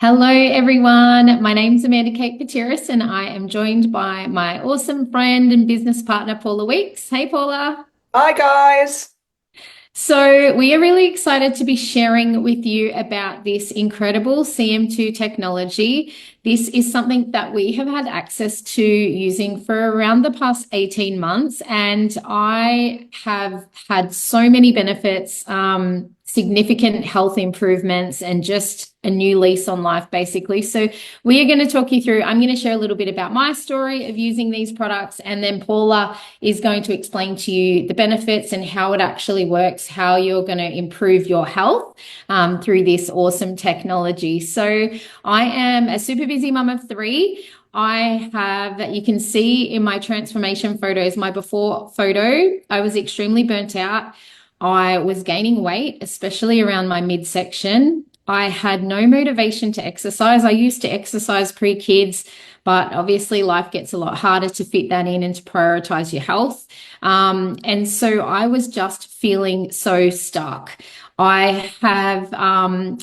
Hello, everyone. My name's Amanda Kate Patiris, and I am joined by my awesome friend and business partner, Paula Weeks. Hey, Paula. Hi guys. So, we are really excited to be sharing with you about this incredible CM2 technology. This is something that we have had access to using for around the past 18 months, and I have had so many benefits, significant health improvements, and just a new lease on life, basically. So, we are going to talk you through, I'm going to share a little bit about my story of using these products, and then Paula is going to explain to you the benefits and how it actually works, how you're going to improve your health through this awesome technology. So I am a super busy mum of three. I have, you can see in my transformation photos, my before photo, I was extremely burnt out. I was gaining weight, especially around my midsection. I had no motivation to exercise. I used to exercise pre-kids, but obviously life gets a lot harder to fit that in and to prioritize your health. And so I was just feeling so stuck. I have I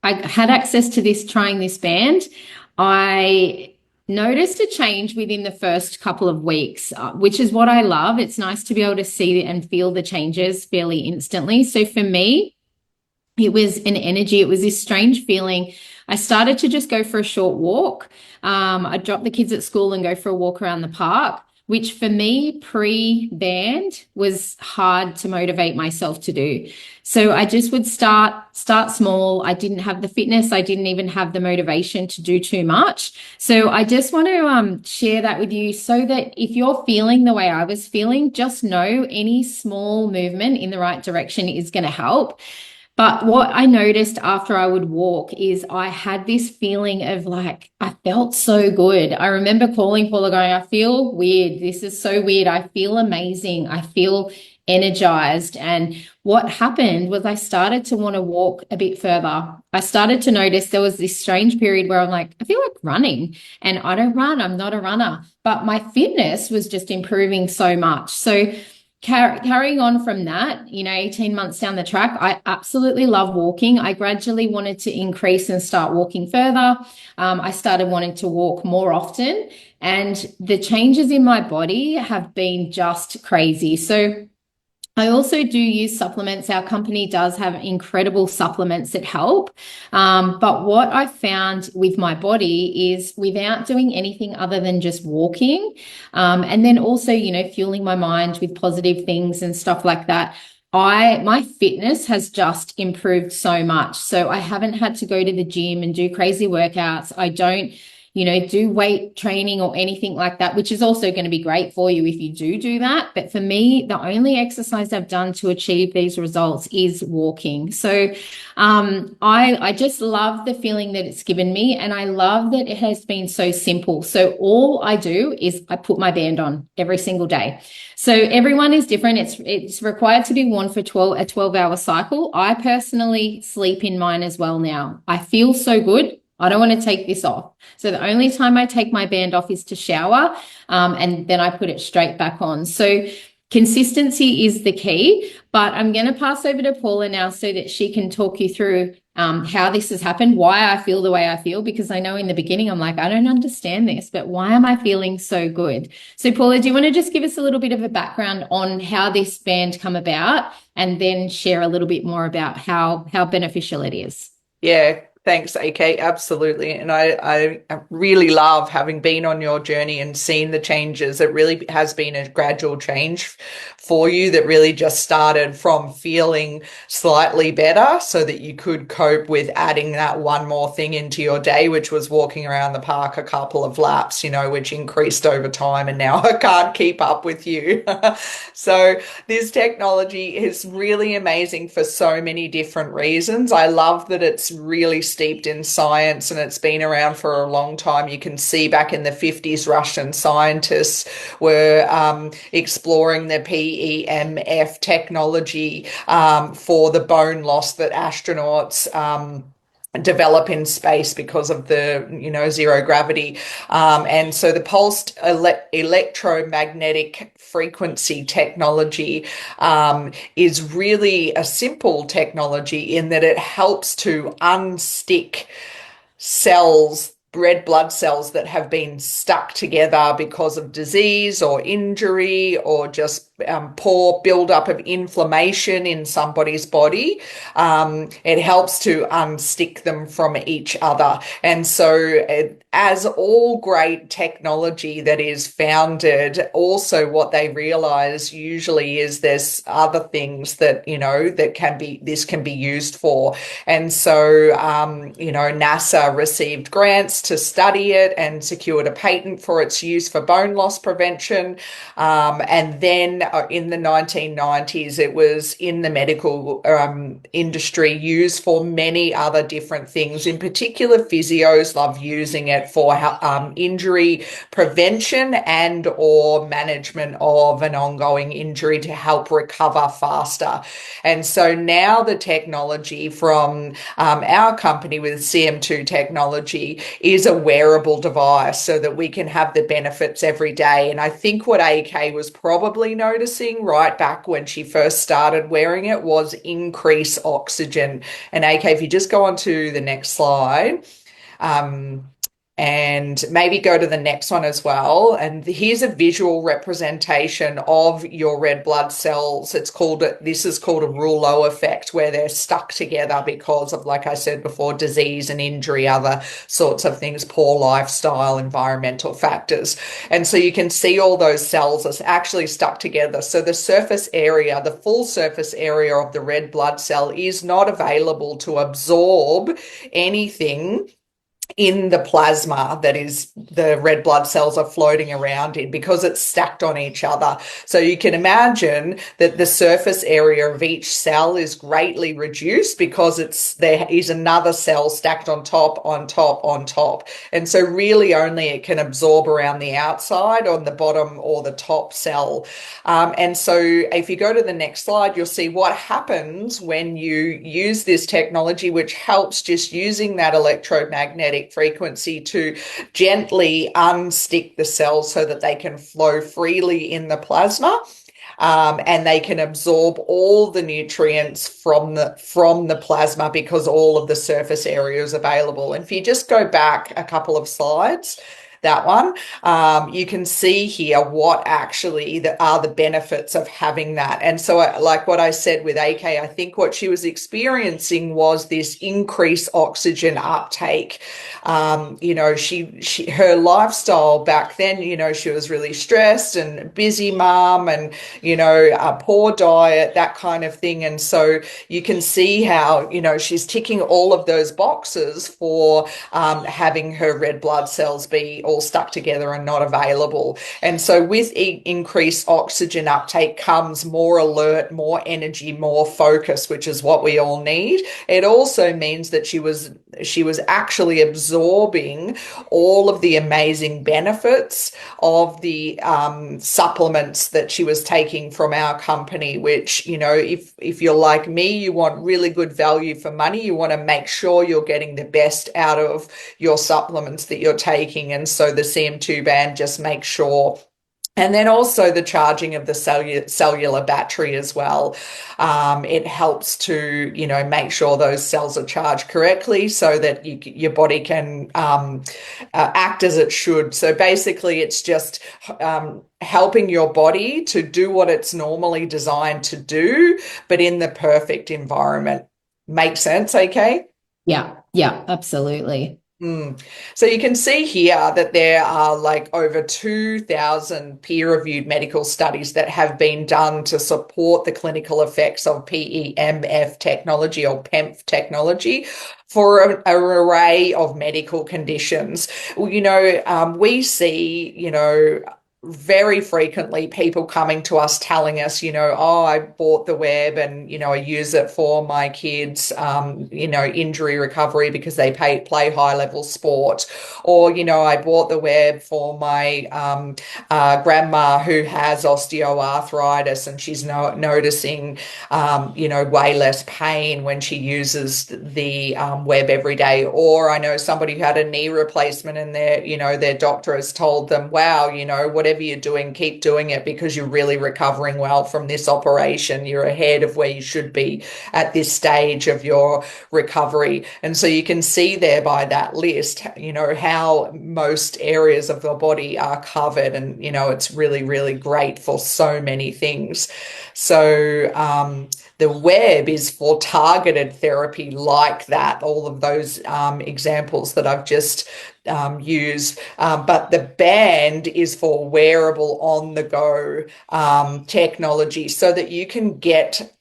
had access to this, trying this band. I noticed a change within the first couple of weeks, which is what I love. It's nice to be able to see and feel the changes fairly instantly. So for me, it was an energy. It was this strange feeling. I started to just go for a short walk. I'd drop the kids at school and go for a walk around the park, which for me pre-band was hard to motivate myself to do. So I just would start small. I didn't have the fitness. I didn't even have the motivation to do too much. So I just want to share that with you so that if you're feeling the way I was feeling, just know any small movement in the right direction is going to help. But what I noticed after I would walk is I had this feeling of like, I felt so good. I remember calling Paula going, I feel weird. This is so weird. I feel amazing. I feel energized. And what happened was I started to want to walk a bit further. I started to notice there was this strange period where I'm like, I feel like running, and I don't run. I'm not a runner, but my fitness was just improving so much. So carrying on from that, 18 months down the track, I absolutely love walking. I gradually wanted to increase and start walking further. I started wanting to walk more often, and the changes in my body have been just crazy. So I also do use supplements. Our company does have incredible supplements that help. But what I found with my body is without doing anything other than just walking, and then also, fueling my mind with positive things and stuff like that, my fitness has just improved so much. So I haven't had to go to the gym and do crazy workouts. I don't do weight training or anything like that, which is also going to be great for you if you do that. But for me, the only exercise I've done to achieve these results is walking. So I just love the feeling that it's given me, and I love that it has been so simple. So all I do is I put my band on every single day. So everyone is different. It's required to be worn for a 12-hour cycle. I personally sleep in mine as well now. I feel so good. I don't want to take this off. So the only time I take my band off is to shower, and then I put it straight back on. So consistency is the key, but I'm going to pass over to Paula now so that she can talk you through how this has happened, why I feel the way I feel, because I know in the beginning I'm like, I don't understand this, but why am I feeling so good? So Paula, do you want to just give us a little bit of a background on how this band come about, and then share a little bit more about how beneficial it is? Yeah, thanks, AK. Absolutely. And I really love having been on your journey and seen the changes. It really has been a gradual change for you that really just started from feeling slightly better so that you could cope with adding that one more thing into your day, which was walking around the park a couple of laps, which increased over time. And now I can't keep up with you. So this technology is really amazing for so many different reasons. I love that it's really steeped in science and it's been around for a long time. You can see back in the 50s, Russian scientists were exploring the PEMF technology for the bone loss that astronauts develop in space because of the zero gravity, and so the pulsed electromagnetic frequency technology is really a simple technology in that it helps to unstick cells, red blood cells that have been stuck together because of disease or injury or just poor buildup of inflammation in somebody's body. It helps to unstick them from each other. And so, as all great technology that is founded, also what they realize usually is there's other things that, that this can be used for. And so, NASA received grants to study it and secured a patent for its use for bone loss prevention. And then in the 1990s, it was in the medical industry used for many other different things. In particular, physios love using it for injury prevention and or management of an ongoing injury to help recover faster. And so now the technology from our company with Cm2 technology is a wearable device so that we can have the benefits every day. And I think what AK was probably noticing right back when she first started wearing it was increased oxygen. And AK, if you just go on to the next slide, and maybe go to the next one as well. And here's a visual representation of your red blood cells. This is called a rouleau effect, where they're stuck together because of, like I said before, disease and injury, other sorts of things, poor lifestyle, environmental factors. And so you can see all those cells are actually stuck together. So the surface area, the full surface area of the red blood cell is not available to absorb anything in the plasma that is the red blood cells are floating around in, because it's stacked on each other. So you can imagine that the surface area of each cell is greatly reduced because there is another cell stacked on top, on top, on top. And so really only it can absorb around the outside on the bottom or the top cell. And so if you go to the next slide, you'll see what happens when you use this technology, which helps just using that electromagnetic frequency to gently unstick the cells so that they can flow freely in the plasma. And they can absorb all the nutrients from the plasma because all of the surface area is available. And if you just go back a couple of slides, that one, you can see here what actually are the benefits of having that. And so like what I said with AK, I think what she was experiencing was this increased oxygen uptake. Her lifestyle back then, she was really stressed and busy mom and, a poor diet, that kind of thing. And so you can see how, she's ticking all of those boxes for having her red blood cells be all stuck together and not available. And so with increased oxygen uptake comes more alert, more energy, more focus, which is what we all need. It also means that she was actually absorbing all of the amazing benefits of the supplements that she was taking from our company, which, if you're like me, you want really good value for money, you want to make sure you're getting the best out of your supplements that you're taking. And so the Cm2 band just makes sure. And then also the charging of the cellular battery as well. It helps to, make sure those cells are charged correctly so that your body can act as it should. So basically it's just helping your body to do what it's normally designed to do, but in the perfect environment. Make sense, AK? Yeah, absolutely. So you can see here that there are like over 2,000 peer-reviewed medical studies that have been done to support the clinical effects of PEMF technology or PEMF technology for an array of medical conditions. We see, very frequently people coming to us telling us, I bought the web and, I use it for my kids, injury recovery because they play high level sport. Or, I bought the web for my grandma who has osteoarthritis and she's noticing, way less pain when she uses the web every day. Or I know somebody who had a knee replacement and their doctor has told them, wow, whatever whatever you're doing, keep doing it because you're really recovering well from this operation. You're ahead of where you should be at this stage of your recovery. And so you can see there by that list, how most areas of the body are covered. And, it's really, really great for so many things. So, the web is for targeted therapy like that, all of those examples that I've just used. But the band is for wearable on the go technology so that you can get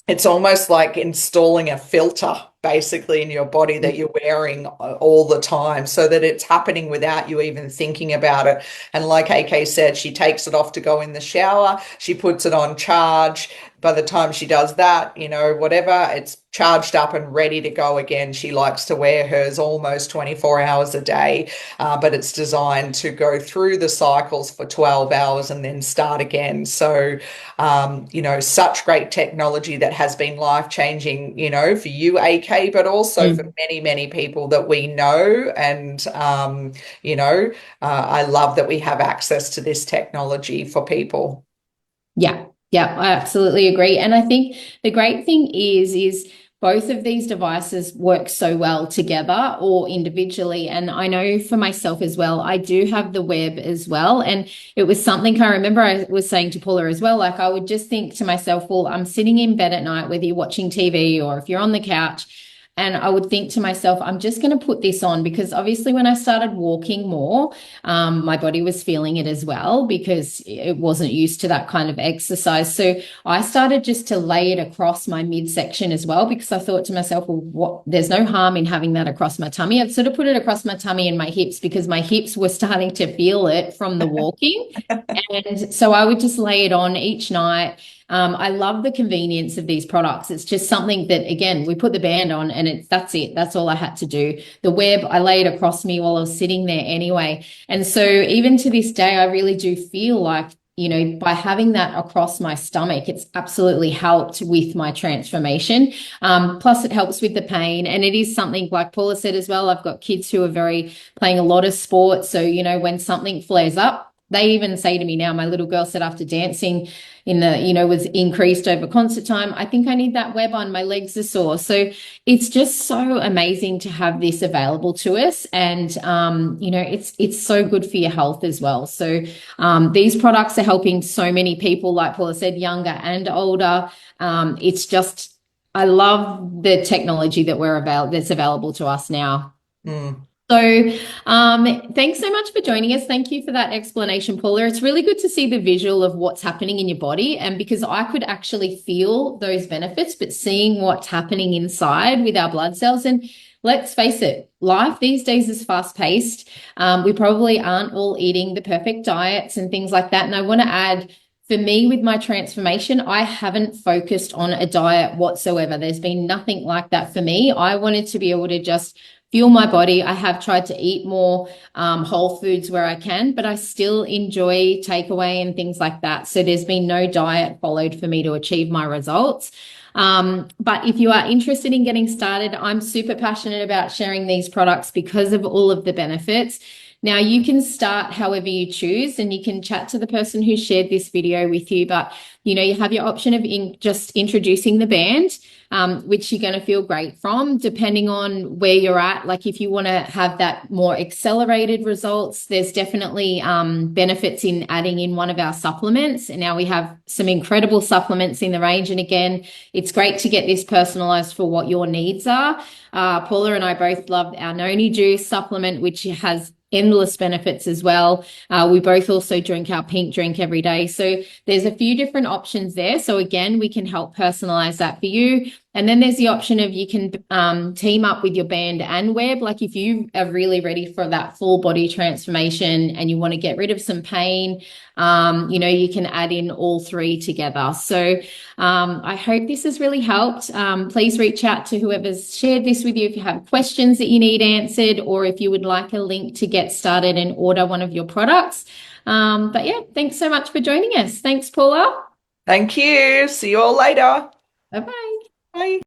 it's almost like installing a filter basically in your body that you're wearing all the time so that it's happening without you even thinking about it. And like AK said, she takes it off to go in the shower, she puts it on charge. By the time she does that, whatever, it's charged up and ready to go again. She likes to wear hers almost 24 hours a day, but it's designed to go through the cycles for 12 hours and then start again. So, such great technology that has been life-changing, for you, AK, but also for many, many people that we know. And, I love that we have access to this technology for people. Yeah. Yeah, I absolutely agree. And I think the great thing is both of these devices work so well together or individually. And I know for myself as well, I do have the web as well. And it was something I remember I was saying to Paula as well, like I would just think to myself, well, I'm sitting in bed at night, whether you're watching TV or if you're on the couch, and I would think to myself, I'm just going to put this on because obviously when I started walking more, my body was feeling it as well because it wasn't used to that kind of exercise. So I started just to lay it across my midsection as well because I thought to myself, well, there's no harm in having that across my tummy. I'd sort of put it across my tummy and my hips because my hips were starting to feel it from the walking. And so I would just lay it on each night. I love the convenience of these products. It's just something that, again, we put the band on and that's it. That's all I had to do. The web, I laid across me while I was sitting there anyway. And so even to this day, I really do feel like, by having that across my stomach, it's absolutely helped with my transformation. Plus it helps with the pain. And it is something like Paula said as well, I've got kids who are playing a lot of sports. So, when something flares up, they even say to me now, my little girl said after dancing was increased over concert time, I think I need that web on, my legs are sore. So it's just so amazing to have this available to us. And, it's so good for your health as well. So these products are helping so many people, like Paula said, younger and older. It's just, I love the technology that's available to us now. So thanks so much for joining us. Thank you for that explanation, Paula. It's really good to see the visual of what's happening in your body. And because I could actually feel those benefits, but seeing what's happening inside with our blood cells. And let's face it, life these days is fast paced. We probably aren't all eating the perfect diets and things like that. And I want to add, for me, with my transformation, I haven't focused on a diet whatsoever. There's been nothing like that for me. I wanted to be able to just fuel my body. I have tried to eat more whole foods where I can, but I still enjoy takeaway and things like that. So there's been no diet followed for me to achieve my results. But if you are interested in getting started, I'm super passionate about sharing these products because of all of the benefits. Now, you can start however you choose and you can chat to the person who shared this video with you, but you have your option of just introducing the band, which you're going to feel great from, depending on where you're at. Like if you want to have that more accelerated results, there's definitely benefits in adding in one of our supplements. And now we have some incredible supplements in the range. And again, it's great to get this personalized for what your needs are. Paula and I both love our Noni Juice supplement, which has endless benefits as well. We both also drink our pink drink every day. So there's a few different options there. So again, we can help personalize that for you. And then there's the option of you can team up with your band and web. Like if you are really ready for that full body transformation and you want to get rid of some pain, you can add in all three together. So I hope this has really helped. Please reach out to whoever's shared this with you if you have questions that you need answered, or if you would like a link to get started and order one of your products. But yeah, thanks so much for joining us. Thanks, Paula. Thank you. See you all later. Bye-bye. Bye.